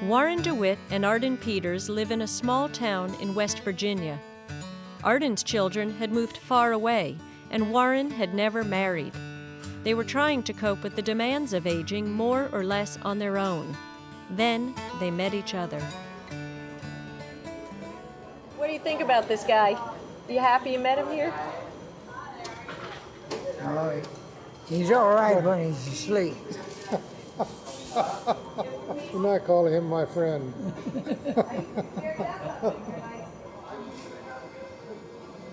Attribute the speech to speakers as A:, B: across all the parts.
A: Warren DeWitt and Arden Peters live in a small town in West Virginia. Arden's children had moved far away, and Warren had never married. They were trying to cope with the demands of aging more or less on their own. Then they met each other. What do you think about this guy? You happy you met him here?
B: Oh, he's all right when he's asleep.
C: I'm not calling him my friend.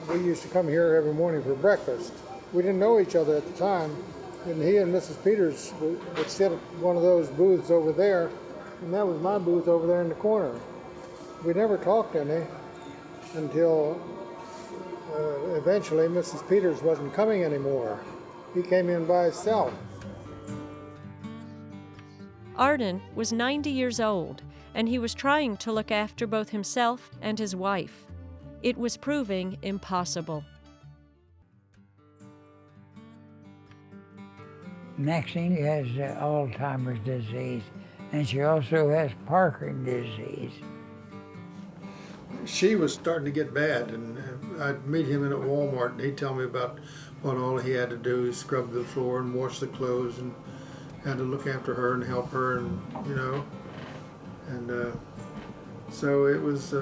C: We used to come here every morning for breakfast. We didn't know each other at the time, and he and Mrs. Peters would sit at one of those booths over there, and that was my booth over there in the corner. We never talked any until eventually Mrs. Peters wasn't coming anymore. He came in by himself.
A: Arden was 90 years old, and he was trying to look after both himself and his wife. It was proving impossible.
B: Maxine has Alzheimer's disease, and she also has Parkinson's disease.
C: She was starting to get bad, and I'd meet him in at Wal-Mart, and he'd tell me about what all he had to do. He scrubbed the floor and washed the clothes and had to look after her and help her, and so it was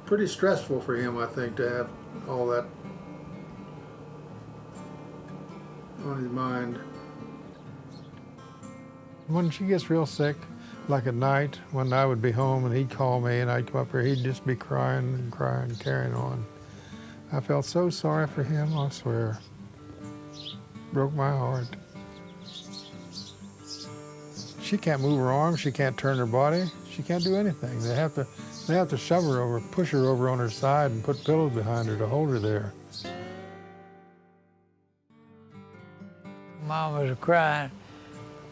C: pretty stressful for him, I think, to have all that on his mind. When she gets real sick, like at night, when I would be home and he'd call me and I'd come up here, he'd just be crying and crying, carrying on. I felt so sorry for him, I swear. Broke my heart. She can't move her arms, she can't turn her body, she can't do anything. They have to shove her over, push her over on her side and put pillows behind her to hold her there.
B: Mom was crying,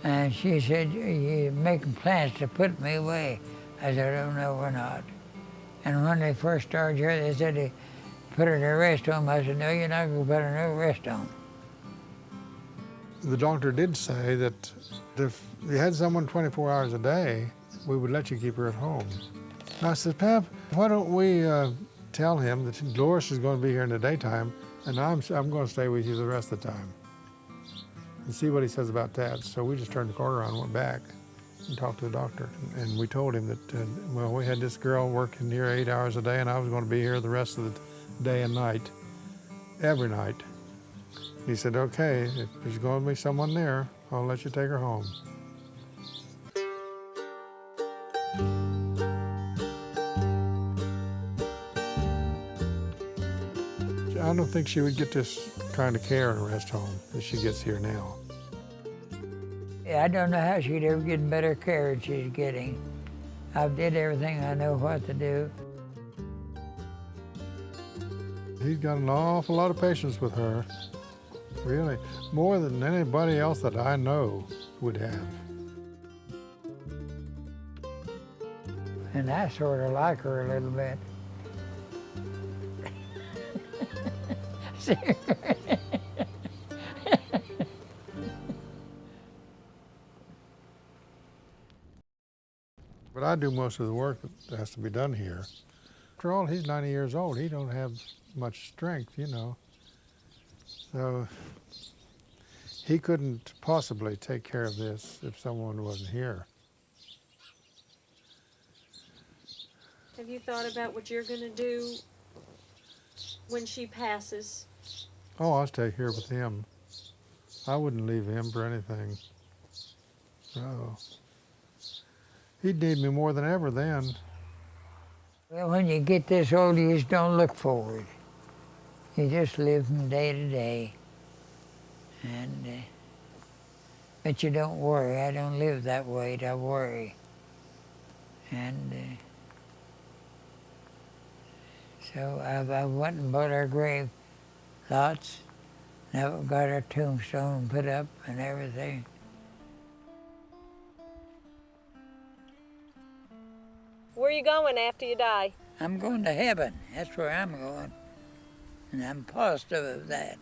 B: and she said, "You're making plans to put me away." I said, "Oh, no, we're not." And when they first started here, they said they put her in a rest home. I said, "No, you're not going to put her in a rest home."
C: The doctor did say that if you had someone 24 hours a day, we would let you keep her at home. And I said, "Pap, why don't we tell him that Doris is going to be here in the daytime, and I'm going to stay with you the rest of the time, and see what he says about that." So we just turned the corner around and went back and talked to the doctor. And we told him that, well, we had this girl working here 8 hours a day, and I was going to be here the rest of the day and night, every night. He said, "Okay, if there's going to be someone there, I'll let you take her home." I don't think she would get this kind of care in a rest home that she gets here now.
B: I don't know how she'd ever get better care than she's getting. I've did everything I know what to do.
C: He's got an awful lot of patience with her, really, more than anybody else that I know would have.
B: And I sort of like her a little bit.
C: But I do most of the work that has to be done here. After all, he's 90 years old. He don't have much strength, you know. So he couldn't possibly take care of this if someone wasn't here.
A: Have you thought about what you're going to do when she passes?
C: Oh, I'll stay here with him. I wouldn't leave him for anything. No. He'd need me more than ever then.
B: Well, when you get this old, you just don't look forward. You just live from day to day. And, but you don't worry. I don't live that way to worry. And so I went and bought our grave lots. Now we've got our tombstone put up and everything.
A: Where are you going after you die?
B: I'm going to heaven. That's where I'm going. And I'm positive of that.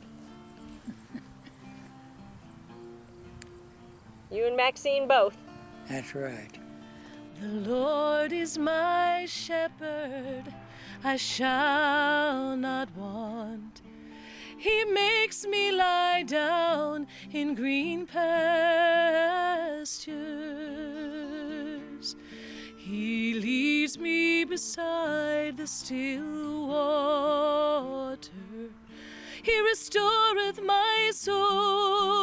A: You and Maxine both?
B: That's right.
D: The Lord is my shepherd, I shall not want. He makes me lie down in green pastures. He leads me beside the still water. He restoreth my soul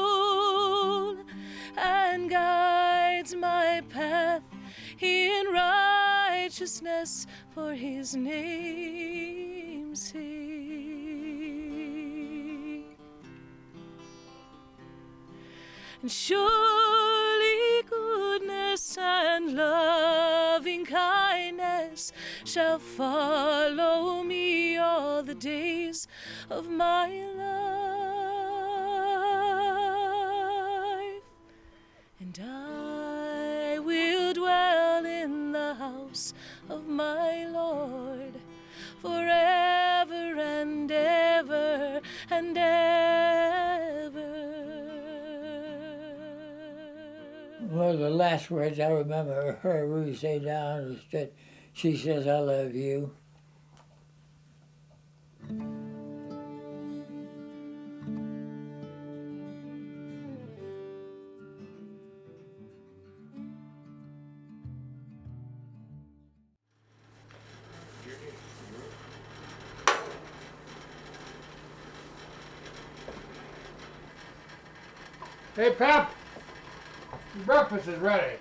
D: and guides my path in righteousness for his name's sake. And surely goodness and loving kindness shall follow me all the days of my life, and I will dwell in the house of my Lord forever and ever and ever.
B: One of the last words I remember her really say down is that she says, "I love you."
C: Hey, Pep, breakfast is ready.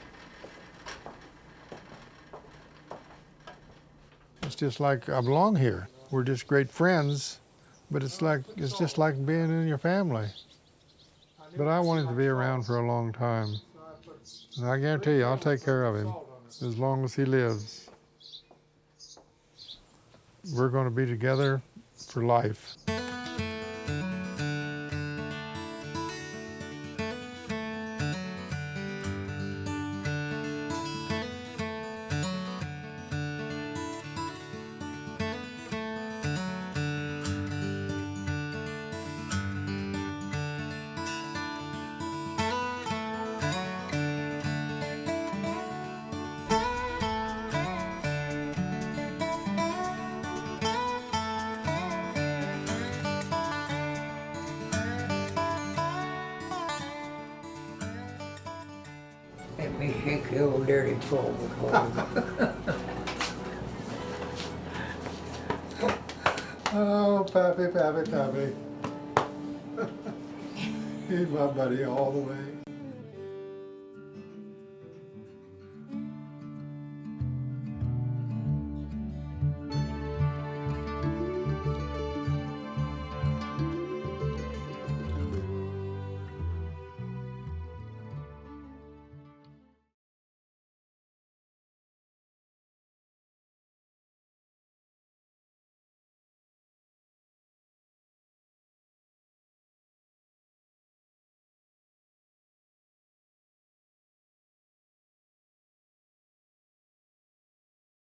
C: It's just like I belong here. We're just great friends, but it's just like being in your family. But I want him to be around for a long time. And I guarantee you, I'll take care of him as long as he lives. We're going to be together for life.
B: Let me shake the old dirty pole before
C: Oh, Pappy, Pappy, Pappy. He's my buddy all the way.